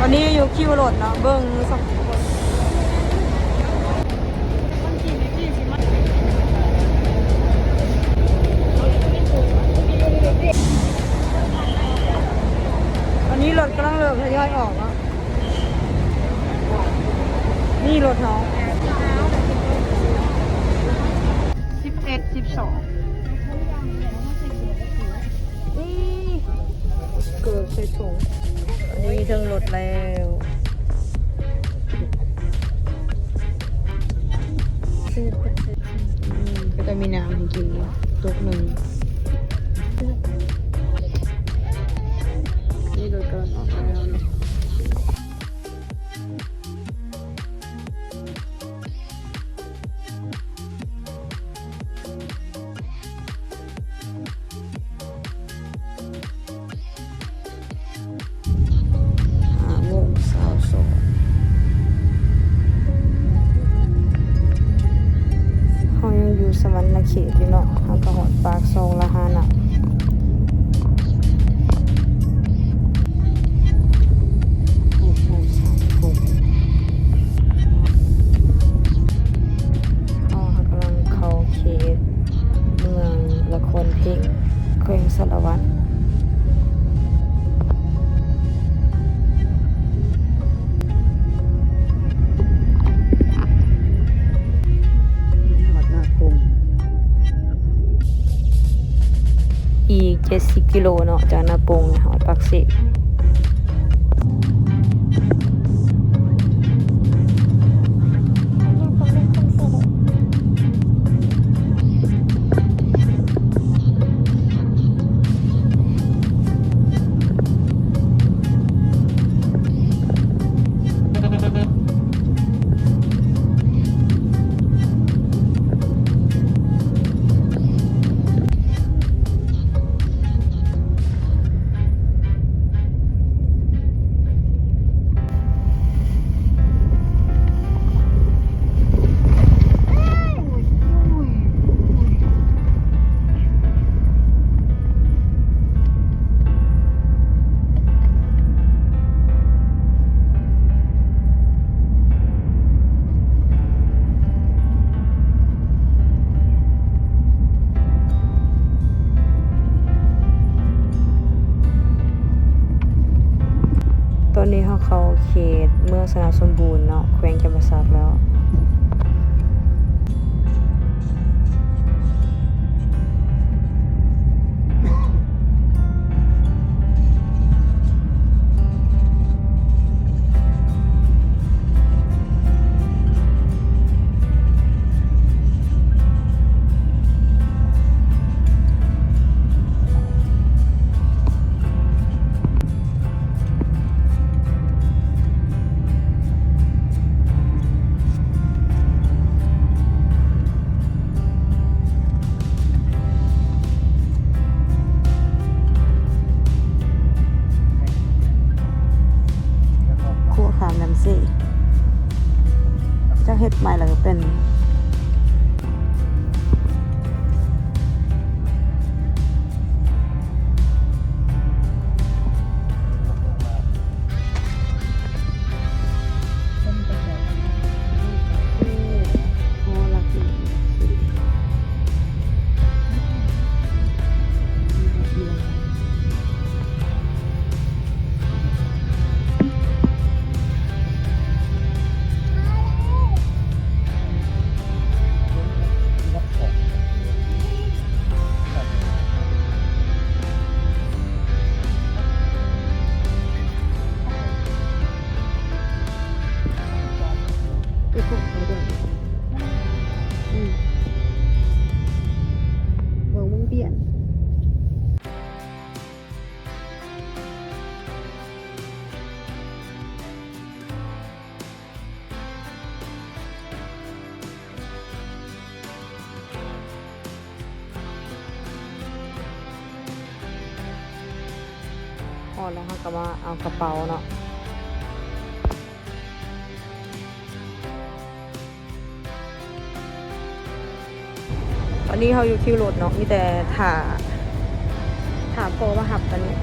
อนนี้อยู่คิวรถเนาะเบิ้งสองคนตอนนี้รถกำลังเริ่มทยอยออกแล้วนี่รถน้อง11 12นี่เกือบใส่ถุงอันนี้ถึงรถแล้วก็จะมีน้ำให้กินตุกหนึ่งนี่รถกำลังออกแล้วนะสวรรณเขตอยู่เนาะทางกระหอดปากซองละหาหนักกำลังเข้าเขตเมืองละครเพ่งแขวงสารวัตรอีก70 กิโลเนาะจากนาปงหอดปักเสกตอนนี้เขาเขตเมืองสนาสมบูรณ์เนาะแขวงจำปาสักแล้วจะเฮ็ดใหม่แล้วก็เป็นพอแล้วเขาก็มาเอากระเป๋าเนาะตอนนี้เขาอยู่คิวรถเนาะมีแต่ถาโพมาหับตอนนี้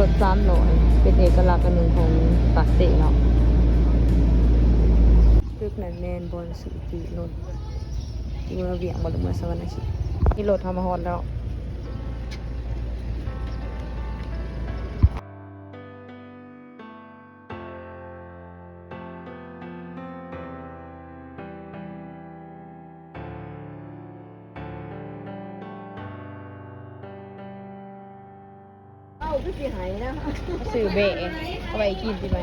ถ300เป็นเอกลักษณ์อันหนึ่งของปากเสเนาะตึกนั้นแม่นบอนสุติรถเมื่อเวียงบ่หรือเมื่อสวรรณเขตนี่รถทำมาฮอดแล้วสื่อเบะเอาไปกินสิไหม